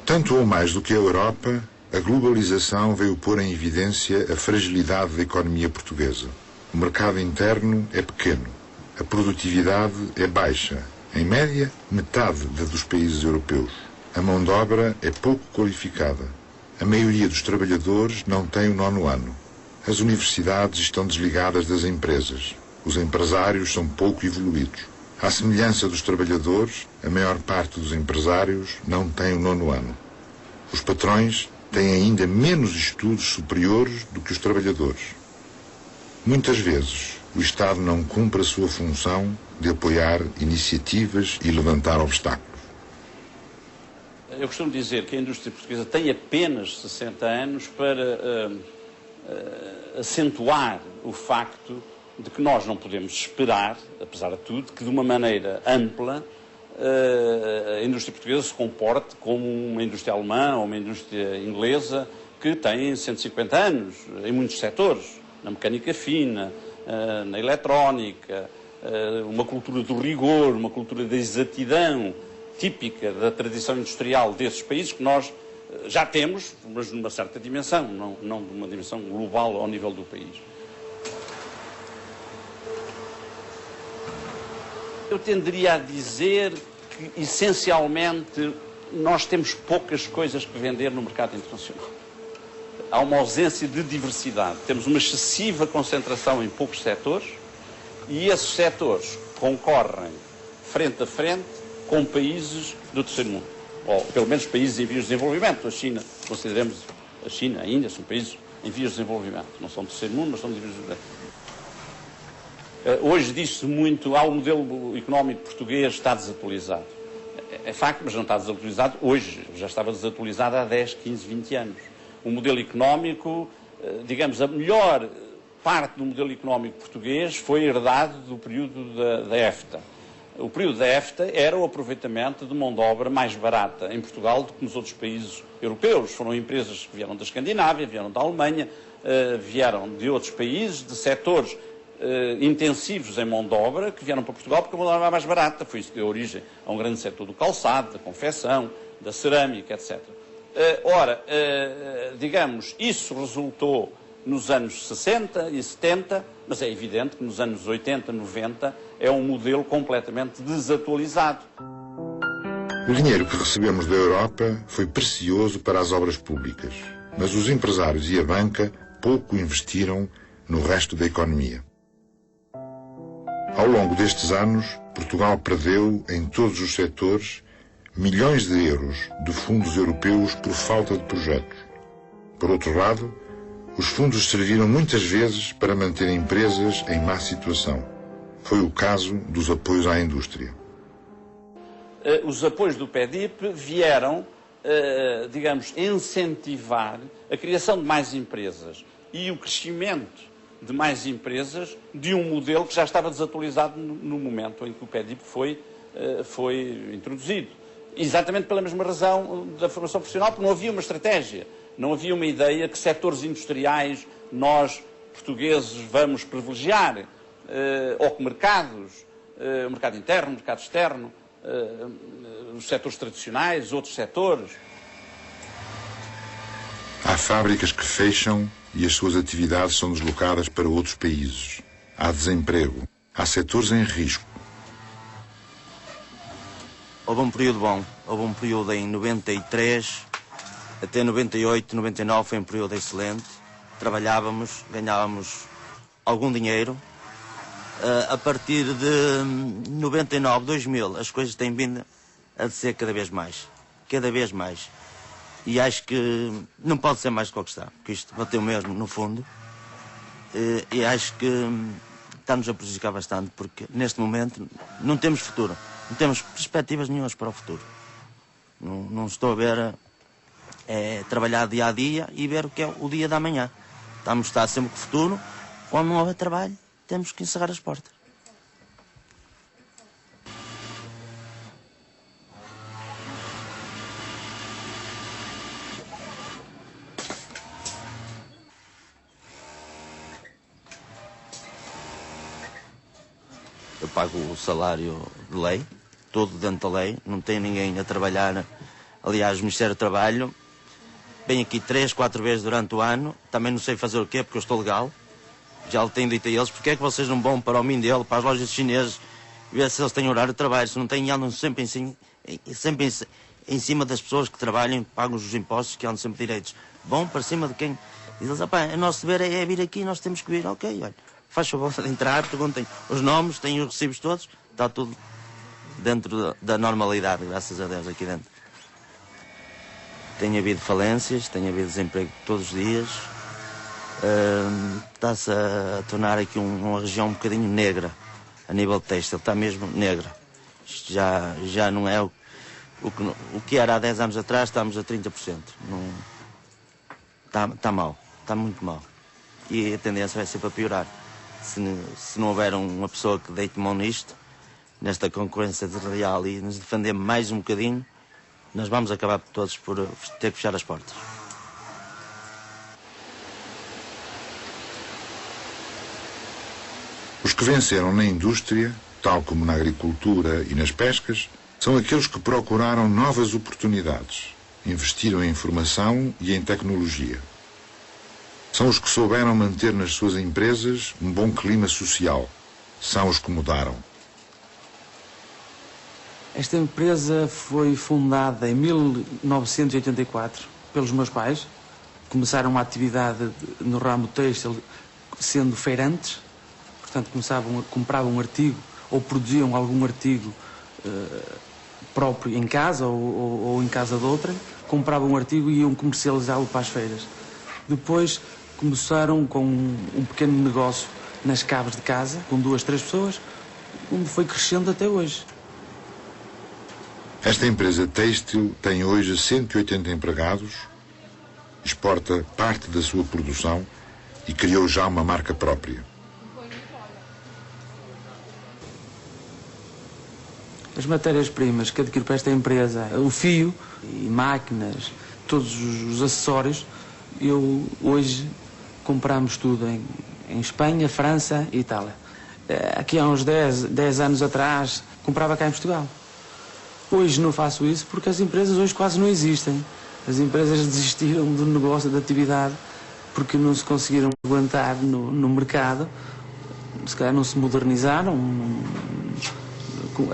Tanto ou mais do que a Europa, a globalização veio pôr em evidência a fragilidade da economia portuguesa. O mercado interno é pequeno, a produtividade é baixa, em média, metade da dos países europeus. A mão de obra é pouco qualificada. A maioria dos trabalhadores não tem o 9º ano. As universidades estão desligadas das empresas. Os empresários são pouco evoluídos. À semelhança dos trabalhadores, a maior parte dos empresários não tem o 9º ano. Os patrões têm ainda menos estudos superiores do que os trabalhadores. Muitas vezes, o Estado não cumpre a sua função de apoiar iniciativas e levantar obstáculos. Eu costumo dizer que a indústria portuguesa tem apenas 60 anos para acentuar o facto de que nós não podemos esperar, apesar de tudo, que de uma maneira ampla a indústria portuguesa se comporte como uma indústria alemã ou uma indústria inglesa que tem 150 anos em muitos setores. Na mecânica fina, na eletrónica, uma cultura do rigor, uma cultura da exatidão, típica da tradição industrial desses países que nós já temos, mas numa certa dimensão, não numa dimensão global ao nível do país. Eu tenderia a dizer que, essencialmente, nós temos poucas coisas que vender no mercado internacional. Há uma ausência de diversidade. Temos uma excessiva concentração em poucos setores e esses setores concorrem frente a frente com países do terceiro mundo. Ou, pelo menos, países em vias de desenvolvimento. A China, consideremos a China ainda, são países em vias de desenvolvimento. Não são do terceiro mundo, mas são de vias de desenvolvimento. Hoje diz-se muito, o modelo económico português está desatualizado. É facto, mas não está desatualizado hoje. Já estava desatualizado há 10, 15, 20 anos. O modelo económico, digamos, a melhor parte do modelo económico português foi herdado do período da EFTA. O período da EFTA era o aproveitamento de mão de obra mais barata em Portugal do que nos outros países europeus. Foram empresas que vieram da Escandinávia, vieram da Alemanha, vieram de outros países, de setores intensivos em mão de obra, que vieram para Portugal porque a mão de obra era mais barata. Foi isso que deu origem a um grande setor do calçado, da confecção, da cerâmica, etc. Digamos, isso resultou nos anos 60 e 70, mas é evidente que nos anos 80, 90 é um modelo completamente desatualizado. O dinheiro que recebemos da Europa foi precioso para as obras públicas, mas os empresários e a banca pouco investiram no resto da economia. Ao longo destes anos, Portugal perdeu, em todos os setores, milhões de euros de fundos europeus por falta de projetos. Por outro lado, os fundos serviram muitas vezes para manter empresas em má situação. Foi o caso dos apoios à indústria. Os apoios do PEDIP vieram, digamos, incentivar a criação de mais empresas e o crescimento de mais empresas de um modelo que já estava desatualizado no momento em que o PEDIP foi introduzido. Exatamente pela mesma razão da formação profissional, porque não havia uma estratégia, não havia uma ideia que setores industriais nós, portugueses, vamos privilegiar, ou que mercados, o mercado interno, o mercado externo, os setores tradicionais, outros setores. Há fábricas que fecham e as suas atividades são deslocadas para outros países. Há desemprego. Há setores em risco. Houve um período bom. Houve um período em 93 até 98, 99 foi um período excelente. Trabalhávamos, ganhávamos algum dinheiro. A partir de 99, 2000, as coisas têm vindo a descer cada vez mais. Cada vez mais. E acho que não pode ser mais do que o que está, porque isto bateu mesmo no fundo. E acho que está-nos a prejudicar bastante, porque neste momento não temos futuro. Não temos perspectivas nenhumas para o futuro. Não estou a ver trabalhar dia a dia e ver o que é o dia da manhã. Estamos a estar sempre com o futuro. Quando não houver trabalho, temos que encerrar as portas. Eu pago o salário de lei, todo dentro da lei, não tem ninguém a trabalhar. Aliás, o Ministério do Trabalho vem aqui 3, 4 vezes durante o ano, também não sei fazer o quê, porque eu estou legal. Já lhe tenho dito a eles, porque é que vocês não vão para o Mindelo, para as lojas chinesas, ver se eles têm horário de trabalho, se não têm, andam sempre em cima das pessoas que trabalham, que pagam os impostos, que andam sempre direitos. Vão para cima de quem? E eles, o nosso dever é vir aqui, nós temos que vir, ok, olha. Faz favor de entrar, perguntem os nomes, têm os recibos todos, está tudo dentro da normalidade, graças a Deus, aqui dentro. Tem havido falências, tem havido desemprego todos os dias. Está-se a tornar aqui uma região um bocadinho negra, a nível de têxtil, está mesmo negra. Isto já não é o que era há 10 anos atrás, estamos a 30%. Está mal, está muito mal. E a tendência vai ser para piorar. Se não houver uma pessoa que deite mão nisto, nesta concorrência desleal e nos defender mais um bocadinho, nós vamos acabar todos por ter que fechar as portas. Os que venceram na indústria, tal como na agricultura e nas pescas, São aqueles que procuraram novas oportunidades, investiram em informação e em tecnologia. São os que souberam manter nas suas empresas um bom clima social. São os que mudaram. Esta empresa foi fundada em 1984 pelos meus pais. Começaram uma atividade no ramo têxtil sendo feirantes. Portanto, compravam um artigo ou produziam algum artigo próprio em casa ou em casa de outra. Compravam um artigo e iam comercializá-lo para as feiras. Depois começaram com um pequeno negócio nas caves de casa, com 2, 3 pessoas, onde foi crescendo até hoje. Esta empresa têxtil tem hoje 180 empregados, exporta parte da sua produção e criou já uma marca própria. As matérias-primas que adquiro para esta empresa, o fio e máquinas, todos os acessórios, hoje compramos tudo em Espanha, França e Itália. Aqui há uns 10 anos atrás comprava cá em Portugal. Hoje não faço isso porque as empresas hoje quase não existem. As empresas desistiram do negócio, da atividade, porque não se conseguiram aguentar no mercado, se calhar não se modernizaram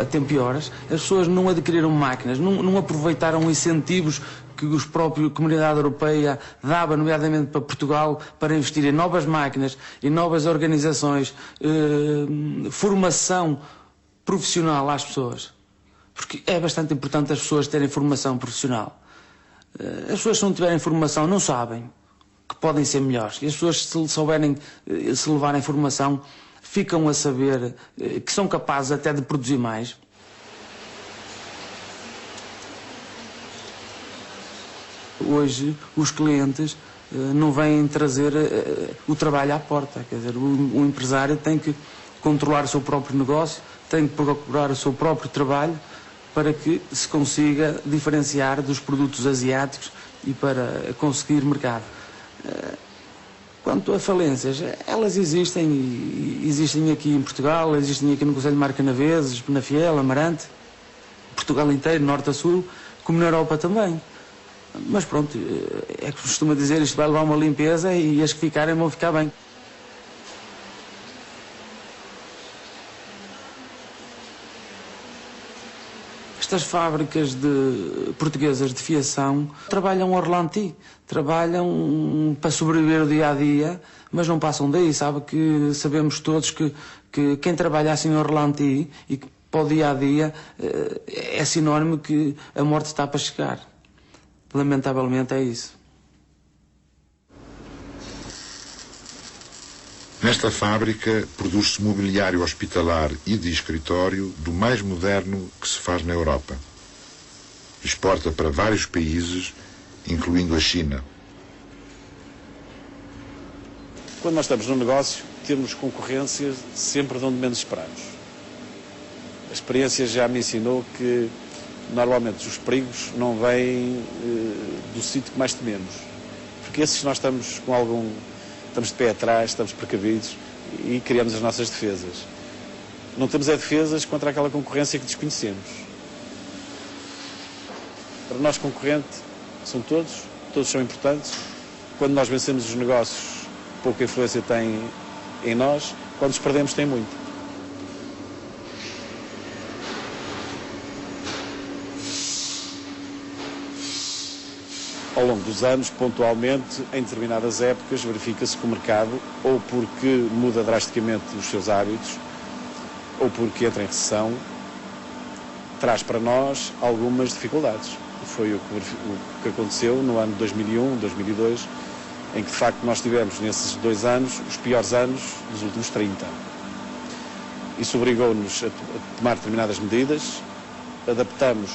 a tempo e horas. As pessoas não adquiriram máquinas, não aproveitaram incentivos que a própria Comunidade Europeia dava, nomeadamente para Portugal, para investir em novas máquinas, em novas organizações, formação profissional às pessoas. Porque é bastante importante as pessoas terem formação profissional. As pessoas, se não tiverem formação, não sabem que podem ser melhores. E as pessoas, se souberem, se levarem formação, ficam a saber que são capazes até de produzir mais. Hoje, os clientes não vêm trazer o trabalho à porta. Quer dizer, o empresário tem que controlar o seu próprio negócio, tem que procurar o seu próprio trabalho para que se consiga diferenciar dos produtos asiáticos e para conseguir mercado. Quanto a falências, elas existem, e existem aqui em Portugal, existem aqui no Concelho de Marcanaveses, Penafiel, Amarante, Portugal inteiro, norte a sul, como na Europa também. Mas pronto, é que costuma dizer, isto vai levar uma limpeza e as que ficarem vão ficar bem. Estas fábricas portuguesas de fiação trabalham ao ralenti, trabalham para sobreviver o dia a dia, mas não passam daí, sabemos todos que quem trabalha assim ao ralenti e que para o dia a dia é sinónimo que a morte está para chegar. Lamentavelmente é isso. Nesta fábrica produz-se mobiliário hospitalar e de escritório do mais moderno que se faz na Europa. Exporta para vários países, incluindo a China. Quando nós estamos no negócio, temos concorrência sempre de onde menos esperamos. A experiência já me ensinou que normalmente os perigos não vêm do sítio que mais tememos. Porque esses nós estamos de pé atrás, estamos precavidos e criamos as nossas defesas. Não temos defesas contra aquela concorrência que desconhecemos. Para nós, concorrente, são todos são importantes. Quando nós vencemos os negócios, pouca influência tem em nós. Quando os perdemos, tem muito. Ao longo dos anos, pontualmente, em determinadas épocas, verifica-se que o mercado, ou porque muda drasticamente os seus hábitos, ou porque entra em recessão, traz para nós algumas dificuldades. Foi o que aconteceu no ano de 2001, 2002, em que, de facto, nós tivemos, nesses 2 anos, os piores anos dos últimos 30. Isso obrigou-nos a tomar determinadas medidas, adaptamos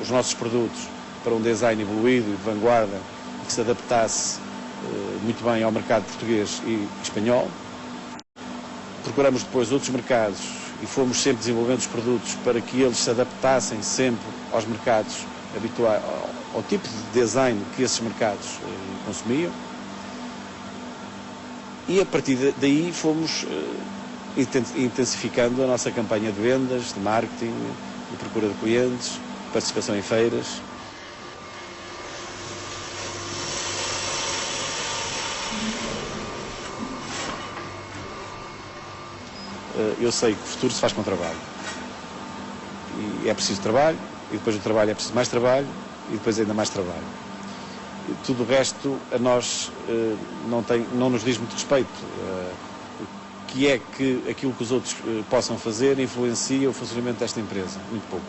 os nossos produtos para um design evoluído e de vanguarda que se adaptasse muito bem ao mercado português e espanhol. Procuramos depois outros mercados e fomos sempre desenvolvendo os produtos para que eles se adaptassem sempre aos mercados habituais, ao tipo de design que esses mercados consumiam. E a partir daí fomos intensificando a nossa campanha de vendas, de marketing, de procura de clientes, participação em feiras. Eu sei que o futuro se faz com trabalho. E é preciso trabalho, e depois do trabalho é preciso mais trabalho, e depois ainda mais trabalho. E tudo o resto a nós não nos diz muito respeito. O que é que aquilo que os outros possam fazer influencia o funcionamento desta empresa? Muito pouco.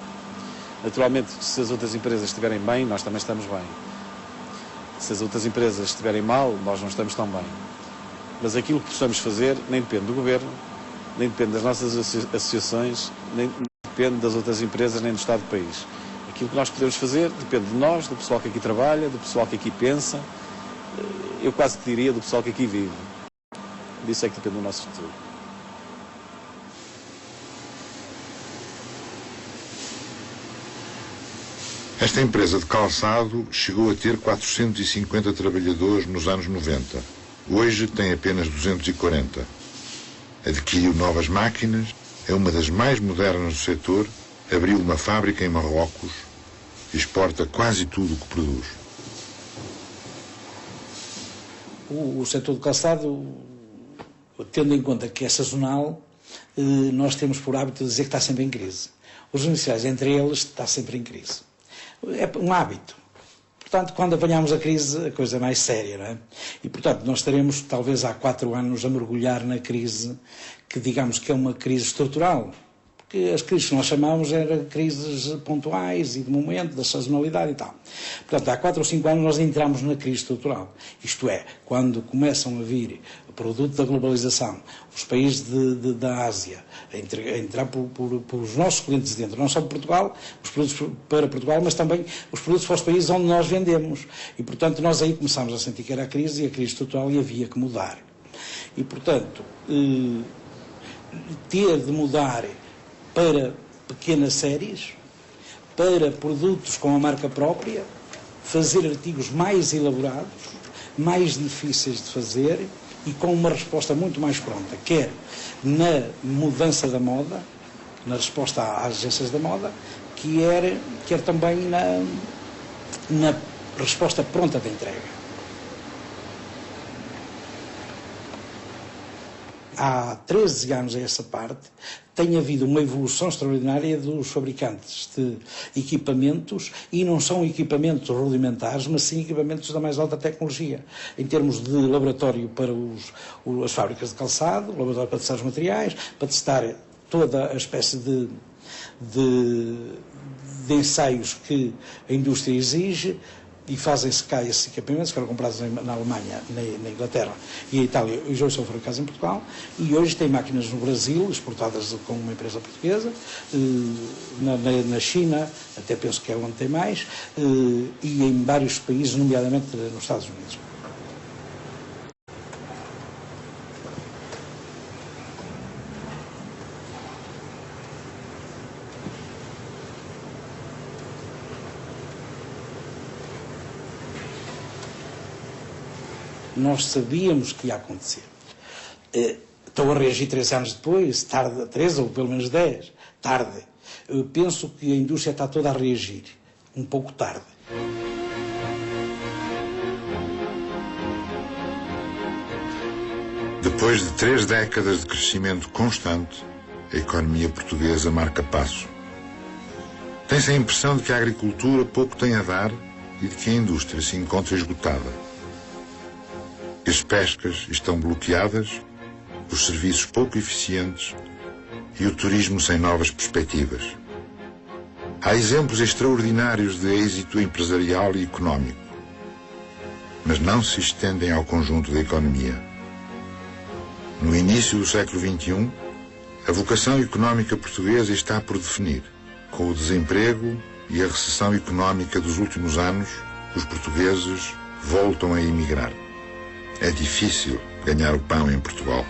Naturalmente, se as outras empresas estiverem bem, nós também estamos bem. Se as outras empresas estiverem mal, nós não estamos tão bem. Mas aquilo que possamos fazer nem depende do governo, nem depende das nossas associações, nem depende das outras empresas, nem do Estado do país. Aquilo que nós podemos fazer depende de nós, do pessoal que aqui trabalha, do pessoal que aqui pensa, eu quase que diria do pessoal que aqui vive. Disso é que depende do nosso futuro. Esta empresa de calçado chegou a ter 450 trabalhadores nos anos 90. Hoje tem apenas 240. Adquiriu novas máquinas, é uma das mais modernas do setor, abriu uma fábrica em Marrocos e exporta quase tudo o que produz. O setor do calçado, tendo em conta que é sazonal, nós temos por hábito de dizer que está sempre em crise. Os iniciais, entre eles, está sempre em crise. É um hábito. Portanto, quando apanhamos a crise, a coisa é mais séria, não é? E, portanto, nós estaremos, talvez há 4 anos, a mergulhar na crise, que digamos que é uma crise estrutural. Porque as crises que nós chamávamos eram crises pontuais e de momento, da sazonalidade e tal. Portanto, há 4 ou 5 anos nós entramos na crise estrutural. Isto é, quando começam a vir o produto da globalização, os países da Ásia, a entrar por os nossos clientes dentro, não só para Portugal, os produtos para Portugal, mas também os produtos para os países onde nós vendemos. E, portanto, nós aí começámos a sentir que era a crise e a crise estrutural e havia que mudar. E, portanto, ter de mudar para pequenas séries, para produtos com a marca própria, fazer artigos mais elaborados, mais difíceis de fazer e com uma resposta muito mais pronta, quer na mudança da moda, na resposta às agências da moda, quer também na resposta pronta da entrega. Há 13 anos a essa parte, tem havido uma evolução extraordinária dos fabricantes de equipamentos, e não são equipamentos rudimentares, mas sim equipamentos da mais alta tecnologia, em termos de laboratório para as fábricas de calçado, laboratório para testar os materiais, para testar toda a espécie de ensaios que a indústria exige, e fazem-se cá esses equipamentos que eram comprados na Alemanha, na Inglaterra e na Itália, e hoje são fabricados em Portugal, e hoje tem máquinas no Brasil, exportadas com uma empresa portuguesa, na China, até penso que é onde tem mais, e em vários países, nomeadamente nos Estados Unidos. Nós sabíamos que ia acontecer. Estou a reagir 3 anos depois, tarde, 3 ou pelo menos 10, tarde. Eu penso que a indústria está toda a reagir, um pouco tarde. Depois de 3 décadas de crescimento constante, a economia portuguesa marca passo. Tem-se a impressão de que a agricultura pouco tem a dar e de que a indústria se encontra esgotada. As pescas estão bloqueadas, os serviços pouco eficientes e o turismo sem novas perspectivas. Há exemplos extraordinários de êxito empresarial e económico, mas não se estendem ao conjunto da economia. No início do século XXI, a vocação económica portuguesa está por definir. Com o desemprego e a recessão económica dos últimos anos, os portugueses voltam a emigrar. É difícil ganhar o pão em Portugal.